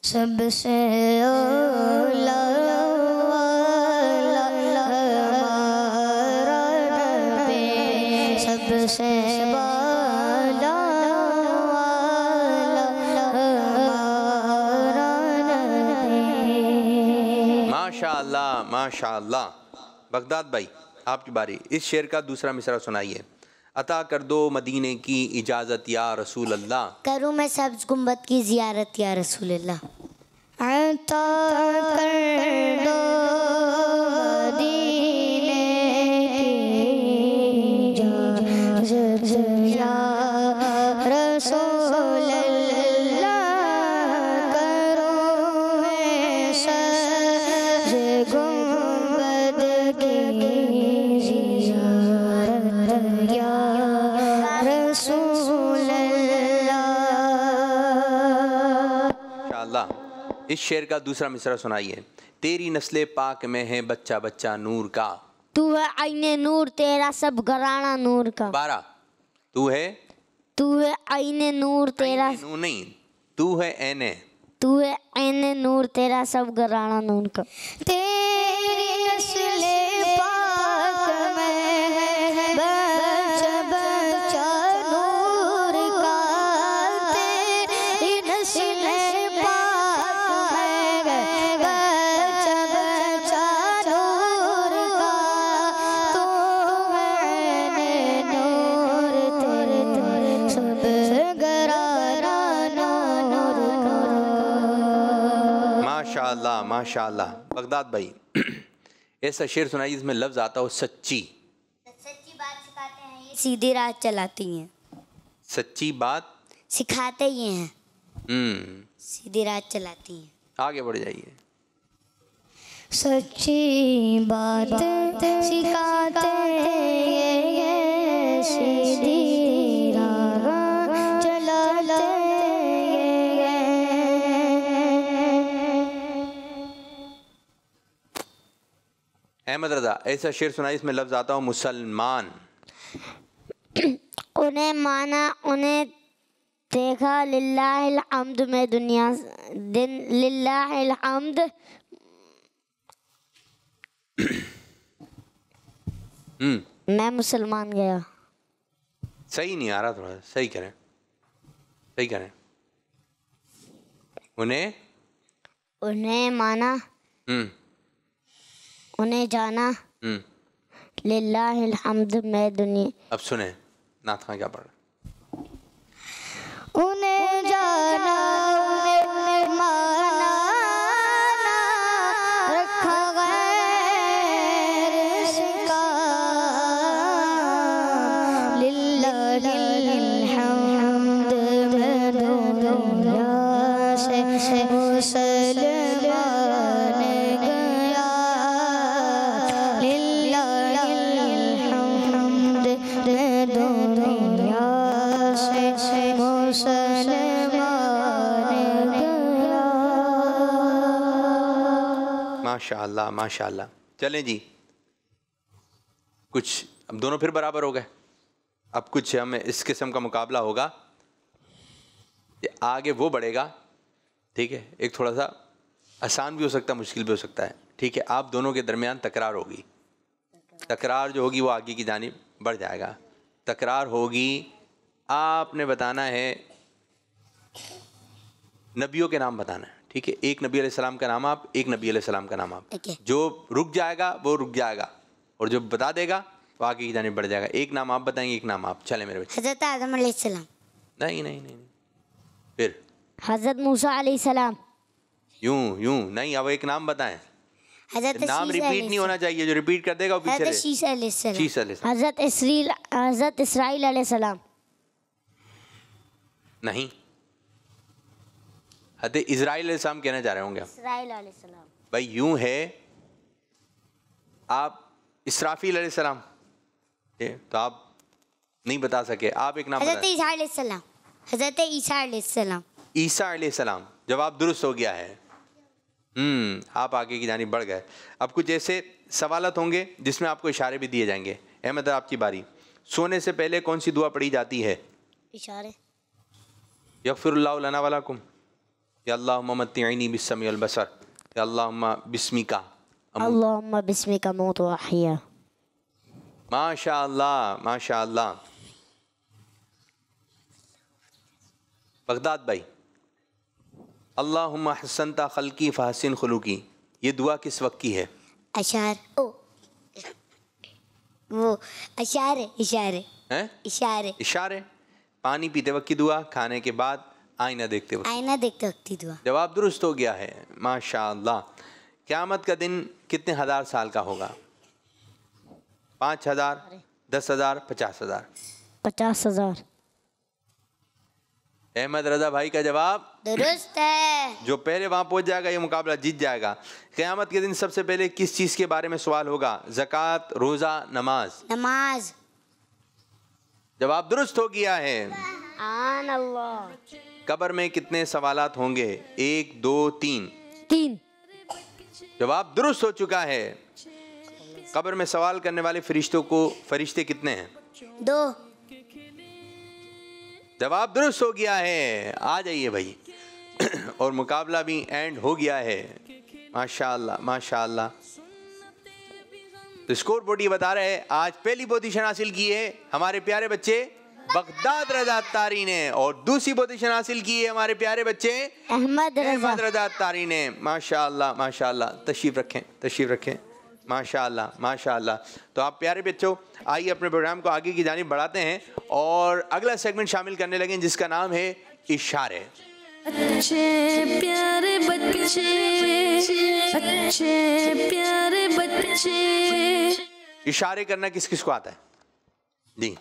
सबसे औला वाला हमारा नबी, सबसे बाला वाला हमारा नबी। माशाअल्लाह माशाअल्लाह। बगदाद भाई आपकी बारी। इस शेर का दूसरा मिसरा सुनाइए। अता कर दो मदीने की इजाज़त या रसूल अल्लाह। करूँ मैं सब्ज़ गुंबद की ज़ियारत या रसूल अल्लाह। अता कर दो मदीने की इजाज़त या रसूल अल्लाह। करूँ मैं सब्ज़ गुंबद की ज़ियारत या रसूल अल्लाह। माशाअल्लाह। इस शेर का दूसरा मिसरा सुनाइए। तेरी नस्ले पाक में है बच्चा बच्चा नूर का। तू है आईने नूर तेरा सब घराना नूर का। 12 तू है आईने नूर तेरा। नूर नहीं, तू है ऐने। तू है आईने नूर तेरा सब घराना नूर का। तेरी नस्ले पाक में है बच्चा बच्चा नूर का। तेरी नस्ले पाक में है बच्चा बच्चा नूर का। तू है नूर तेरे सब घराना नूर का। माशाअल्लाह माशाअल्लाह। बगदाद भाई ऐसा शेर सुनाइए जिसमें लफ्ज आता हो सच्ची। सच्ची बात सिखाते हैं, ये सीधी राह चलाती हैं। सच्ची बात सिखाते ही हैं, सीधी राह चलाती हैं। आगे बढ़ जाइए। सच्ची बात सिखाते हैं, सीधी राह चलाते हैं। अहमद रजा ऐसा शेर सुनाइए इसमें लफ्ज आता हो मुसलमान। उन्हें माना उन्हें देखा लिल्लाहिल हम्द में दुनिया दिन लिल्लाहिल हम्द। मैं मुसलमान गया। सही नहीं आ रहा, थोड़ा सही करें, सही करें। उन्हें माना उन्हें जाना लिल्लाहिल हम्द में दुनिया। अब सुने नाथ खां क्या पढ़ रहा। उन्हें जाना उन्हें माना रखा गैर इसका लिल्लाहिल हम्द में दुनिया से मुसलमान गया। लिल्लाहिल हम्द में दुनिया से मुसलमान गया। माशाअल्लाह माशाअल्लाह। चलें जी, कुछ अब दोनों फिर बराबर हो गए। अब कुछ हमें इस किस्म का मुकाबला होगा, ये आगे वो बढ़ेगा, ठीक है। एक थोड़ा सा आसान भी हो सकता है, मुश्किल भी हो सकता है, ठीक है। आप दोनों के दरमियान तकरार होगी। तकरार जो होगी वो आगे की जानिब बढ़ जाएगा। तकरार होगी, आपने बताना है नबियों के नाम बताना है, ठीक है। एक नबी अलैहिस्सलाम का नाम आप, एक नबी अलैहिस्सलाम का नाम आप। जो रुक जाएगा वो रुक जाएगा, और जो बता देगा वो आगे की जानिब बढ़ जाएगा। एक नाम आप बताएंगे, एक नाम आप। चले मेरे बच्चे। हज़रत आदम अलैहिस्सलाम। नहीं नहीं नहीं, फिर हज़रत मूसा अलैहिस्सलाम। यूं नहीं, अब एक नाम बताएं। नाम रिपीट नहीं होना चाहिए, जो रिपीट कर देगा वो पीछे रहे। शीशा अलैहिस्सलाम। शीशा अलैहिस्सलाम। हज़रत इसराइल अलैहिस्सलाम। नहीं, हज़रत इज़राइल अलैहिस्सलाम कहना चाह रहे होंगे। इसराइल अलैहिस्सलाम। भाई यूं है, आप इसराफील अलैहिस्सलाम, तो आप नहीं बता सके। आप एक नाम हज़रत बताएं। ईसा अलैहिस्सलाम। हज़रत ईसा अलैहिस्सलाम। ईसा अलैहिस्सलाम। जवाब दुरुस्त हो गया है। आप आगे की जानिब बढ़ गए। अब कुछ ऐसे सवालत होंगे जिसमें आपको इशारे भी दिए जाएंगे। अहमद आपकी बारी। सोने से पहले कौन सी दुआ पढ़ी जाती है? इशारे। यग़फ़िरुल्लाहु लना व लकुम, या अल्लाहुम्मा मत्तिअनी बिस्समी वल बसर, या अल्लाहुम्मा बिस्मिका अल्लाहुम्मा बिस्मिका मौत व अहया। माशाअल्लाह माशाअल्लाह। बगदाद भाई, अल्लाहुम्मा हसनता खल्की फहसिन खुलुकी, ये दुआ किस वक्त की है? अशार वो इशारे इशारे हैं? इशारे इशारे। पानी पीते वक्त की दुआ, खाने के बाद, आईना देखते वक्त। आईना देखते वक्त की दुआ। जवाब दुरुस्त हो गया है, माशाअल्लाह। क़यामत का दिन कितने हज़ार साल का होगा? 5,000, 10,000, 50,000? 50,000। अहमद रजा भाई का जवाब दुरुस्त है। जो पहले वहां पहुंच जाएगा ये मुकाबला जीत जाएगा। क़यामत के दिन सबसे पहले किस चीज के बारे में सवाल होगा? ज़कात, रोजा, नमाज? नमाज। जवाब दुरुस्त हो गया है। आन अल्लाह। कब्र में कितने सवालात होंगे? 1, 2, 3? 3। जवाब दुरुस्त हो चुका है। कब्र में सवाल करने वाले फरिश्ते कितने हैं? 2। जवाब दुरुस्त हो गया है। आ जाइए भाई। और मुकाबला भी एंड हो गया है। माशाअल्लाह माशाअल्लाह। तो स्कोर बोर्ड ये बता रहे हैं आज पहली पोजीशन हासिल की है हमारे प्यारे बच्चे बगदाद रजा तारी ने, और दूसरी पोजीशन हासिल की है हमारे प्यारे बच्चे अहमद रजा तारी ने। माशाअल्लाह माशाअल्लाह। तशरीफ रखें। माशाअल्लाह माशाअल्लाह। तो आप प्यारे बच्चों आइए अपने प्रोग्राम को आगे की जानिब बढ़ाते हैं और अगला सेगमेंट शामिल करने लगे जिसका नाम है इशारे। अच्छे प्यारे बच्चे। इशारे करना किस किस को आता है? जी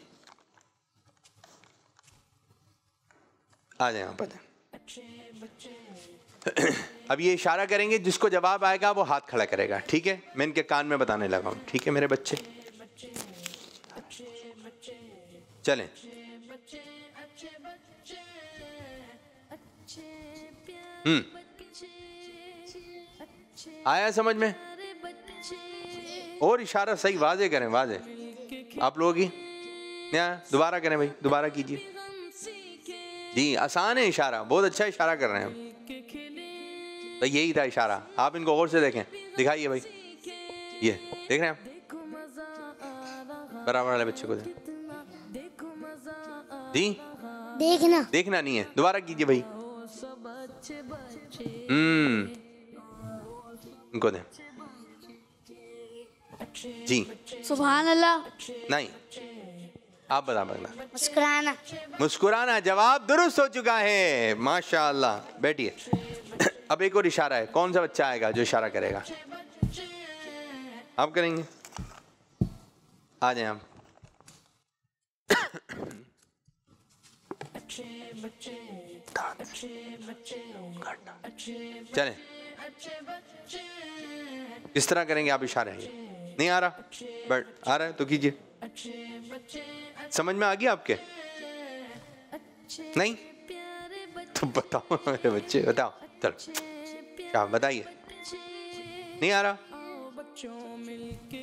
आ जाए आप। अब ये इशारा करेंगे, जिसको जवाब आएगा वो हाथ खड़ा करेगा, ठीक है? मैं इनके कान में बताने लगा हूं, ठीक है मेरे बच्चे? चलें। आया समझ में? और इशारा सही वाजे करें, वाजे आप लोग ही दोबारा करें भाई, दोबारा कीजिए जी। आसान है इशारा, बहुत अच्छा इशारा कर रहे हैं हम। तो यही था इशारा। आप इनको गौर से देखें, दिखाइए भाई, ये देख रहे हैं आप? बराबर वाले बच्चे को जी देखना नहीं है, दोबारा कीजिए भाई। इनको दें जी। सुभान अल्लाह। नहीं, आप बता। मुस्कुराना जवाब दुरुस्त हो चुका है। माशाअल्लाह। बैठिए। अब एक और इशारा है, कौन सा बच्चा आएगा जो इशारा करेगा? आप करेंगे? आ जाए आप। चलें। किस तरह करेंगे आप इशारे? नहीं आ रहा, बट आ रहा है तो कीजिए। समझ में आ गया आपके? नहीं तो बताओ मेरे बच्चे, बताओ। चलो क्या बताइए। नहीं आ रहा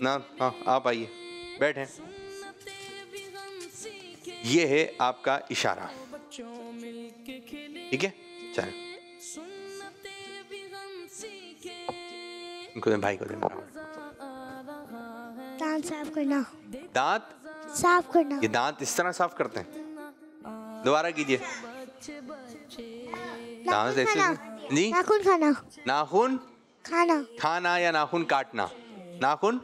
ना? हाँ आप आइए, बैठे। ये है आपका इशारा, ठीक है? चलो इनको दें, भाई को दें। दांत साफ करना। दांत साफ करना। ये दांत इस तरह साफ करते हैं? दोबारा कीजिए। दांत ऐसे जी। नाखून खाना। नाखून खाना या नाखून काटना? नाखून,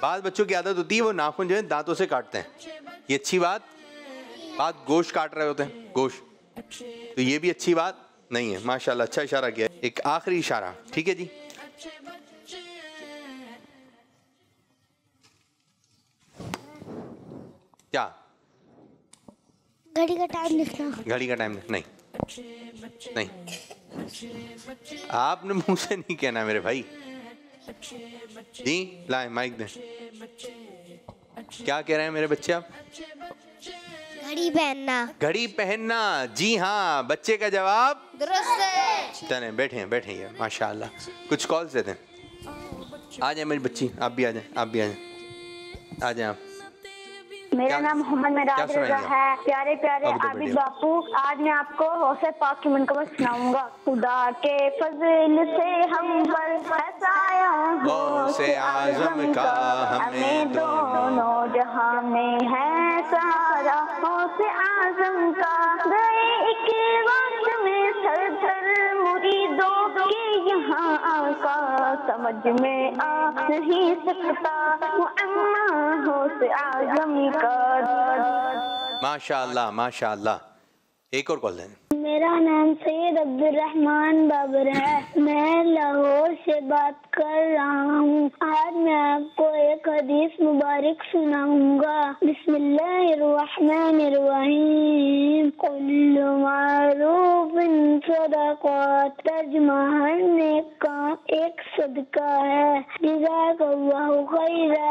बाद बच्चों की आदत होती है वो नाखून जो है दांतों से काटते हैं। ये अच्छी बात गोश्त काट रहे होते हैं, गोश्त, तो ये भी अच्छी बात नहीं है। माशाल्लाह अच्छा इशारा किया। एक आखिरी इशारा, ठीक है जी? क्या? घड़ी का टाइम लिखना। घड़ी का टाइम नहीं, आपने मुंह से नहीं कहना मेरे भाई जी। लाए माइक दें। क्या कह रहे हैं मेरे बच्चे आप? घड़ी पहनना। जी हाँ, बच्चे का जवाब दुरुस्त है। चलें बैठे ये माशाल्लाह। कुछ कॉल्स देते हैं। आ जाए मेरी बच्ची, आप भी आ जाए, आ जाए आप। मेरा नाम मोहम्मद मिराज रजा है। प्यारे आबिद बापू, आज मैं आपको गौसे पाक की मनक़बत सुनाऊंगा। खुदा के फजल से हम पर हसाया गौसे आज़म का, हमें दोनों जहां में है सहारा गौसे आज़म का। गए एक वक्त में सर मुरीदों के यहाँ आका, समझ में आ नहीं सकता मुअम्मा गौसे आज़म का। माशाअल्लाह माशाअल्लाह। एक और कॉल दें। मेरा नाम सैयद अब्दुल रहमान बाबर है। मैं लाहौर से बात कर रहा हूँ। आज मैं आपको एक हदीस मुबारक सुनाऊंगा। बिस्मिल्लाहिर्रहमानिर्रहीम। कुल्लु मारूफिन सदका। तर्जुमा, हर नेक काम एक सदका है। जज़ाकल्लाहु खैरा।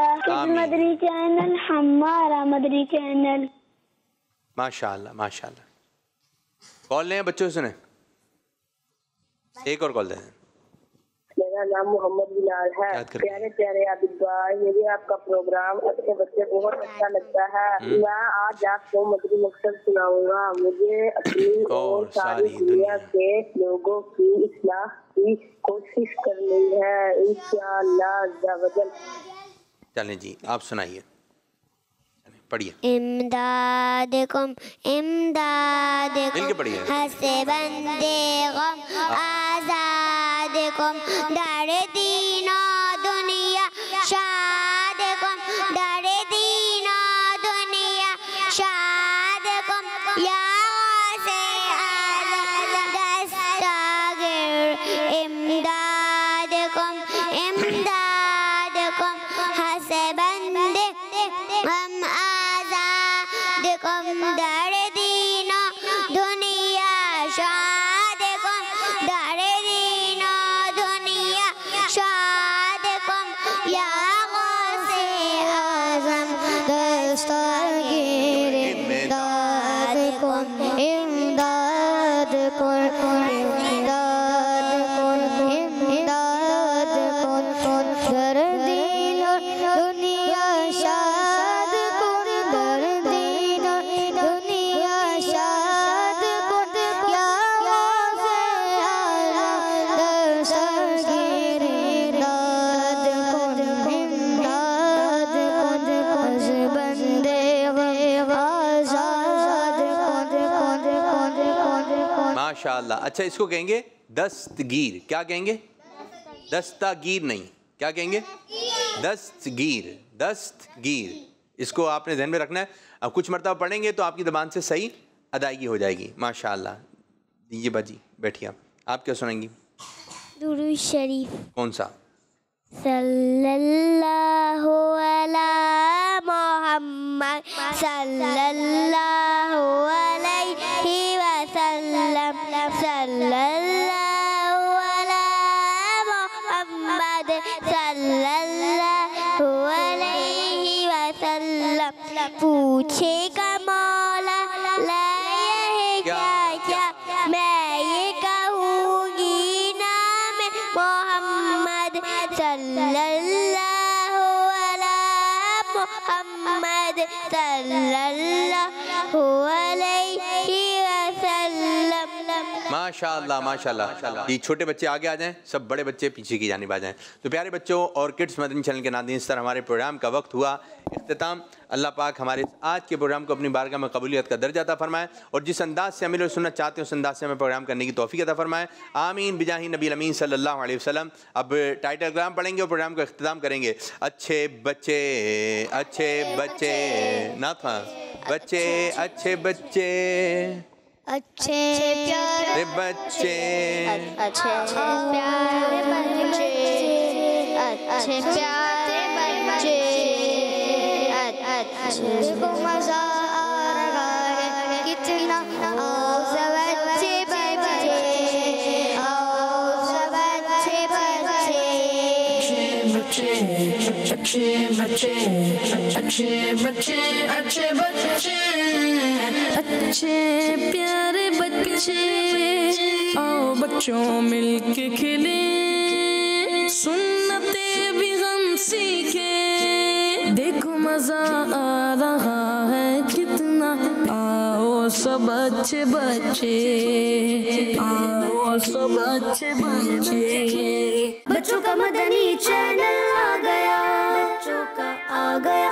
मदरी चैनल, हमारा मदरी चैनल। माशाअल्लाह माशाअल्लाह। कॉल लें बच्चों, सुने। एक और कॉल दें। मेरा नाम मोहम्मद बिलाल है। प्यारे प्यारे आबिद भाई, मुझे आपका प्रोग्राम अच्छे बच्चे बहुत अच्छा लगता है। मैं आज आपको मदनी मकसद सुनाऊंगा। मुझे अपनी और सारी दुनिया के लोगों की इस्लाह की कोशिश करनी है इंशाअल्लाह। चलें जी, आप सुनाइए, पढ़िए। इमदादकुम इमदादकुम हंसे बंदे गम आजादकुम डरे दीनो दुनिया शादकुम डरे दीनो दुनिया शादकुम या से दस्तगीर इमदादकुम इमदादकुम हंसे बंदे हम डर दीनो दुनिया शाद कुम डर दीनो दुनिया शाद कुम या गौसे आज़म दस्तगीर इमदाद कुम इमदाद कुम इमदाद कुम इमदाद कुम डर दीनो दुनिया शाद कुम डर दीनो दुनिया शाद कुम या गौसे आज़म दस्तगीर इमदाद कुम इमदाद कुम बंदे आज़ाद कुम। माशाअल्लाह। अच्छा, इसको कहेंगे दस्तगीर। क्या कहेंगे? दस्तगीर नहीं, क्या कहेंगे? दस्तगीर। दस्तगीर, इसको आपने ध्यान में रखना है। अब कुछ मरतबा पढ़ेंगे तो आपकी ज़बान से सही अदायगी हो जाएगी। माशाअल्लाह। दीजिए बाजी, बैठिए। आप क्या सुनाएंगी? दुरूद शरीफ। कौन सा? सल्लल्लाहु अला मोहम्मद सल्लल्लाहु अलैहि वसल्लम सल्लल्लाहु अला मोहम्मद सल्लल्लाहु अलैहि वसल्लम। पूछेगा मौला ला है क्या क्या, मैं ये कहूँगी नाम मोहम्मद सल्लल्लाहु अला मोहम्मद सल्लल्लाहु अलैहि वसल्लम। माशाअल्लाह माशाअल्लाह। ये छोटे बच्चे आगे आ जाएं, सब बड़े बच्चे पीछे की जानिब आ जाएं। तो प्यारे बच्चों और किड्स मदनी चैनल के नाज़रीन, इस तरह हमारे प्रोग्राम का वक्त हुआ इख्तिताम। अल्लाह पाक हमारे आज के प्रोग्राम को अपनी बारगाह में कबूलियत का दर्जा अता फरमाए और जिस अंदाज से अमीर सुन्नत चाहते हैं उस अंदाज से हमें प्रोग्राम करने की तौफीक अता फरमाए। आमीन बिजाही नबी अमीन सल्लल्लाहु अलैहि वसल्लम। अब टाइटल कलाम पढ़ेंगे और प्रोग्राम को इख्तिताम करेंगे। अच्छे बच्चे ना था बच्चे, अच्छे बच्चे, अच्छे प्यारे बच्चे, अच्छे प्यारे बच्चे, अच्छे प्यारे बच्चे, अच्छे को मजा आ रहा है कितना। आओ सब अच्छे बच्चे, आओ सब अच्छे बच्चे, अच्छे बच्चे, अच्छे बच्चे, अच्छे बच्चे, अच्छे प्यारे बच्चे। आओ बच्चों मिलके खेले, सुन्नते भी हम सीखे, देखो मजा आ रहा है कितना। आओ सब अच्छे बच्चे, आओ सब अच्छे बच्चे। बच्चों का मदनी चैनल आ गया, बच्चों का आ गया